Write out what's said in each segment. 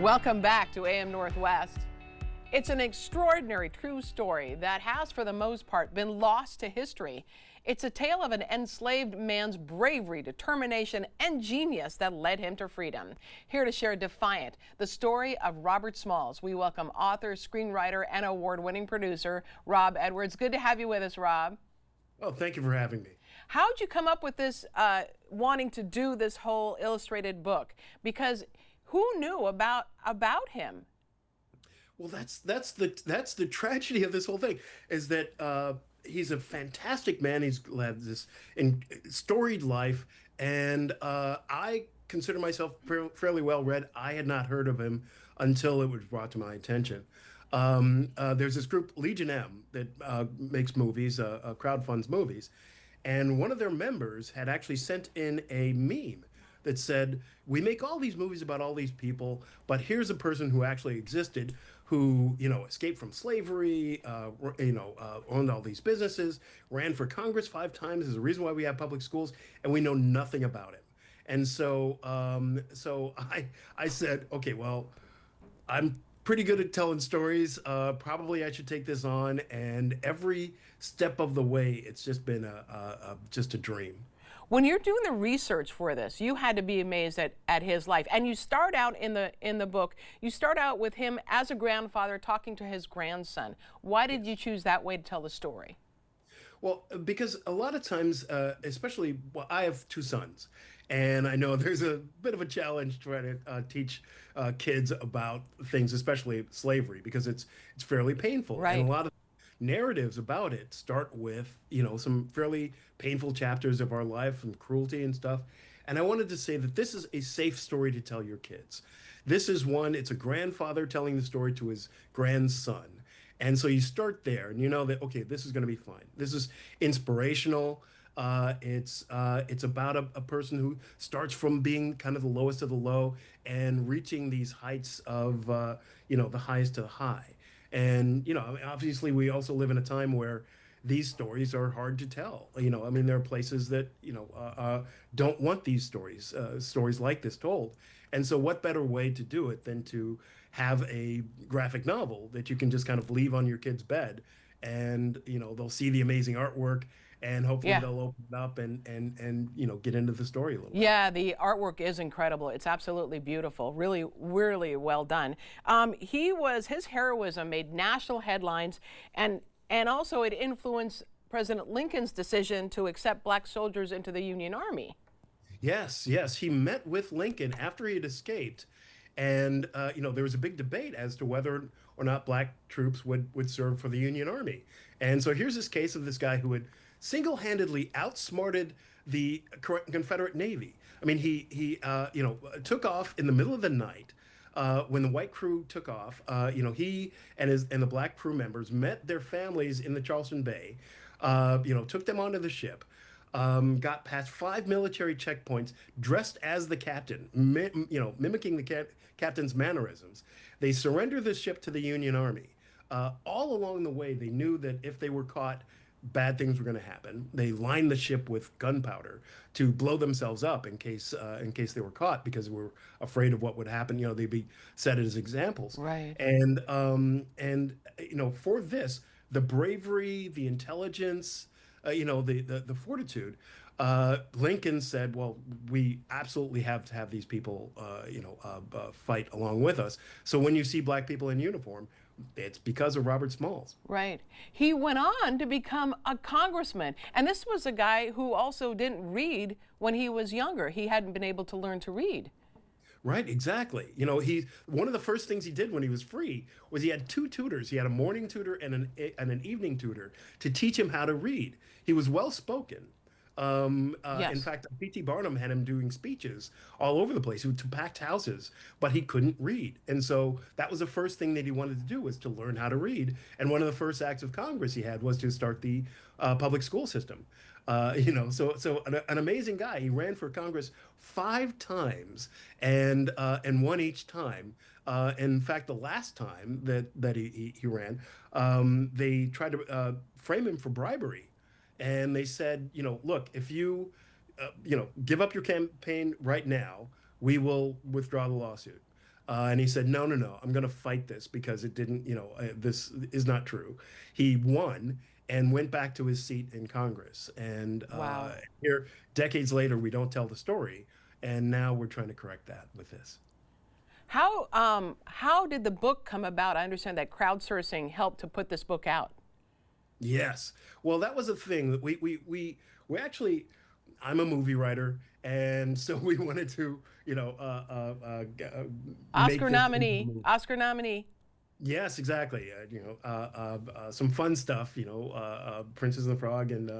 Welcome back to AM Northwest. It's an extraordinary true story that has, for the most part, been lost to history. It's a tale of an enslaved man's bravery, determination, and genius that led him to freedom. Here to share Defiant, the story of Robert Smalls, we welcome author, screenwriter, and award-winning producer Rob Edwards. Good to have you with us, Rob. Oh, thank you for having me. How'd you come up with this, wanting to do this whole illustrated book? Because who knew about him? Well, that's the tragedy of this whole thing is that he's a fantastic man. He's had this storied life, and I consider myself fairly well read. I had not heard of him until it was brought to my attention. There's this group, Legion M, that makes movies, crowdfunds movies, and one of their members had actually sent in a meme that said, "We make all these movies about all these people, but here's a person who actually existed, who escaped from slavery, owned all these businesses, ran for Congress 5 times. Is the reason why we have public schools, and we know nothing about him." And so I said, okay, well, I'm pretty good at telling stories. Probably I should take this on, and every step of the way, it's just been just a dream. When you're doing the research for this, you had to be amazed at his life. And you start out in the book, you start out with him as a grandfather talking to his grandson. Why did you choose that way to tell the story? Well, because a lot of times, especially, well, I have 2 sons, and I know there's a bit of a challenge trying to teach kids about things, especially slavery, because it's fairly painful. Right. And a lot of narratives about it start with, some fairly painful chapters of our life and cruelty and stuff. And I wanted to say that this is a safe story to tell your kids. This is one, it's a grandfather telling the story to his grandson. And so you start there and you know that, okay, this is going to be fine. This is inspirational. It's about a person who starts from being kind of the lowest of the low and reaching these heights of, the highest to the high. And, obviously we also live in a time where these stories are hard to tell. There are places that, don't want these stories like this told. And so what better way to do it than to have a graphic novel that you can just kind of leave on your kid's bed, and, they'll see the amazing artwork, and hopefully they'll open it up and get into the story a little bit. Yeah, the artwork is incredible. It's absolutely beautiful. Really, really well done. His heroism made national headlines, and also it influenced President Lincoln's decision to accept black soldiers into the Union Army. Yes, yes. He met with Lincoln after he had escaped. And, there was a big debate as to whether or not black troops would serve for the Union Army. And so here's this case of this guy who had single-handedly outsmarted the Confederate Navy. I mean, he took off in the middle of the night. When the white crew took off, he and the black crew members met their families in the Charleston Bay, took them onto the ship, got past 5 military checkpoints, dressed as the captain, mimicking the captain's mannerisms. They surrendered the ship to the Union Army. All along the way, they knew that if they were caught, bad things were going to happen. They lined the ship with gunpowder to blow themselves up in case they were caught, because they were afraid of what would happen. They'd be set as examples. Right. And for this, the bravery, the intelligence, the fortitude. Lincoln said, well, we absolutely have to have these people, fight along with us. So when you see black people in uniform, it's because of Robert Smalls. Right. He went on to become a congressman. And this was a guy who also didn't read when he was younger. He hadn't been able to learn to read. Right, exactly. One of the first things he did when he was free was he had 2 tutors. He had a morning tutor and an evening tutor to teach him how to read. He was well spoken. Yes. In fact, P.T. Barnum had him doing speeches all over the place to packed houses, but he couldn't read. And so that was the first thing that he wanted to do, was to learn how to read. And one of the first acts of Congress he had was to start the public school system. So an amazing guy. He ran for Congress 5 times and won each time. In fact, the last time that he ran, they tried to frame him for bribery. And they said, look, if you, give up your campaign right now, we will withdraw the lawsuit. And he said, no, no, no, I'm going to fight this because it didn't, this is not true. He won and went back to his seat in Congress. And Wow. here, decades later, we don't tell the story. And now we're trying to correct that with this. How did the book come about? I understand that crowdsourcing helped to put this book out. Yes. Well, that was a thing that we actually, I'm a movie writer, and so we wanted to, make Oscar this into a nominee. movie. Oscar nominee. Yes, exactly. Some fun stuff. Princess and the Frog, and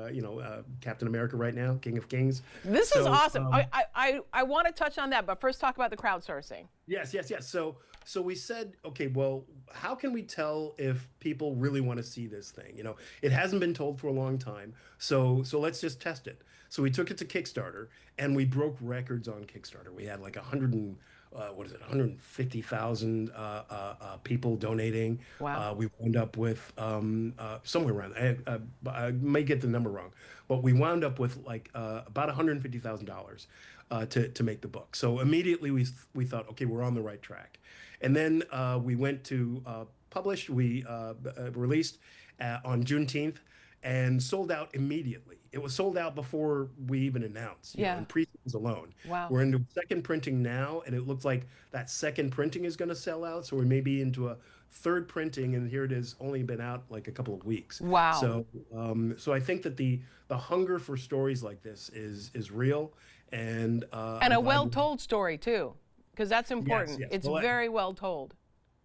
Captain America right now, King of Kings. This is So awesome. I want to touch on that, but first talk about the crowdsourcing. yes, yes, yes. So we said, okay, well, how can we tell if people really want to see this thing? It hasn't been told for a long time. So let's just test it. So we took it to Kickstarter and we broke records on Kickstarter. We had like 100 and what is it, 150,000 people donating. Wow. We wound up with somewhere around. I may get the number wrong, but we wound up with like about $150,000 to make the book. So immediately we thought, okay, we're on the right track. And then we went to publish. We released on Juneteenth and sold out immediately. It was sold out before we even announced, Yeah. in pre-sales alone. Wow. We're into second printing now, and it looks like that second printing is going to sell out. So we may be into a third printing, and here it is, only been out like a couple of weeks. Wow. So I think that the hunger for stories like this is real, and And I'm a glad well-told story too, because that's important. yes. It's Well, very well told.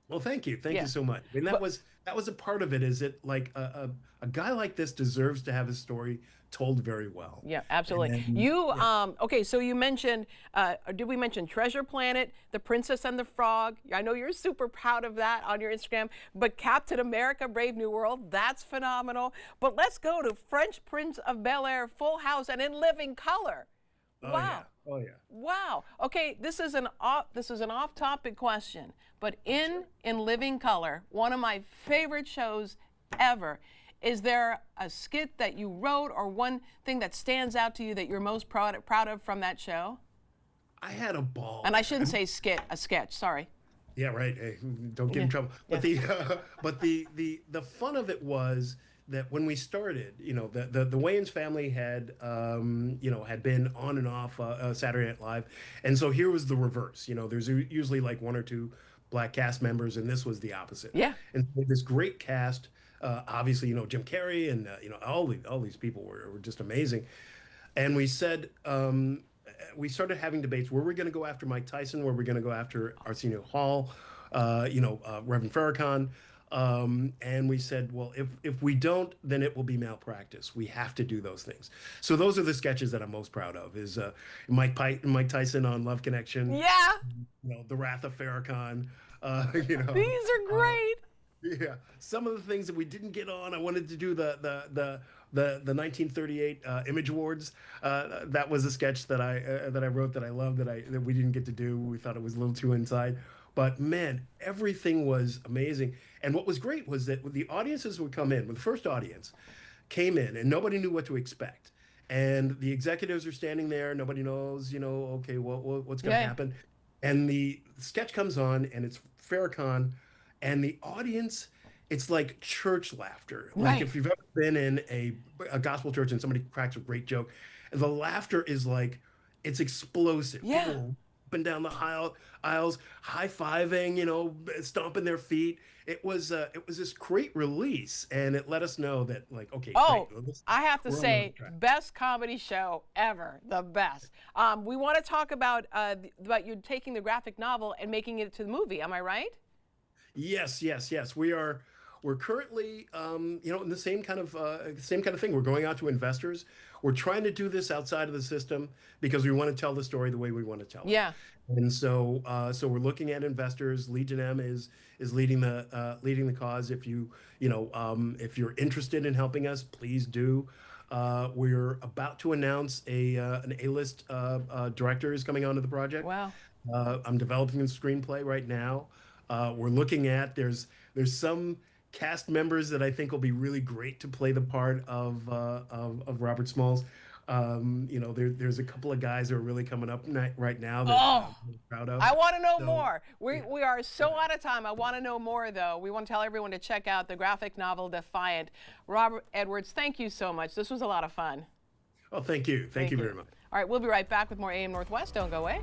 well, thank you. Thank Yeah. you so much. And that was a part of it, is it like a guy like this deserves to have his story told very well. Yeah, absolutely. And then, You yeah. okay? So you mentioned, did we mention Treasure Planet, The Princess and the Frog? I know you're super proud of that on your Instagram. But Captain America: Brave New World, that's phenomenal. But let's go to French Prince of Bel-Air, Full House, and in living color. Oh Wow. yeah. Oh yeah. Wow. Okay, this is an off-topic question, but in living color, one of my favorite shows ever. Is there a skit that you wrote or one thing that stands out to you that you're most proud of from that show? I had a ball. And I shouldn't say skit, a sketch. Sorry. Yeah, right. Hey, don't get in trouble. But the fun of it was that when we started, the Wayans family had had been on and off Saturday Night Live, and so here was the reverse. There's usually like one or two black cast members, and this was the opposite. Yeah. And so this great cast, obviously, Jim Carrey, and all these people were just amazing. And we said, we started having debates. Were we going to go after Mike Tyson? Were we going to go after Arsenio Hall? Reverend Farrakhan? And we said, well, if we don't, then it will be malpractice. We have to do those things. So those are the sketches that I'm most proud of. Is Mike Tyson on Love Connection? Yeah. The Wrath of Farrakhan. These are great. Yeah, some of the things that we didn't get on. I wanted to do the 1938 Image Awards. That was a sketch that I wrote that I loved that we didn't get to do. We thought it was a little too inside. But man, everything was amazing. And what was great was that the audiences would come in. When the first audience came in, and nobody knew what to expect. And the executives are standing there. Nobody knows, okay, what's going to happen. And the sketch comes on, and it's Farrakhan. And the audience, it's like church laughter. Like Right. if you've ever been in a gospel church and somebody cracks a great joke, the laughter is like, it's explosive. Yeah. People are up and down the aisles, high-fiving, stomping their feet. It was this great release, and it let us know that, like, okay, Oh, great. I have to We're on the say, right track. best comedy show ever, the best. We want to talk about you taking the graphic novel and making it to the movie. Am I right? Yes, yes, yes. We're currently, in the same kind of thing. We're going out to investors. We're trying to do this outside of the system because we want to tell the story the way we want to tell it. Yeah. And so we're looking at investors. Legion M is leading the cause. If if you're interested in helping us, please do. We're about to announce an A-list director is coming onto the project. Wow. I'm developing a screenplay right now. We're looking at there's some cast members that I think will be really great to play the part of Robert Smalls. there's a couple of guys who are really coming up right now that Oh, I'm really proud of. I want to know So, more. We are so out of time. I want to know more, though. We want to tell everyone to check out the graphic novel Defiant. Robert Edwards, thank you so much. This was a lot of fun. oh, thank you. Thank you very much. All right, we'll be right back with more AM Northwest. Don't go away.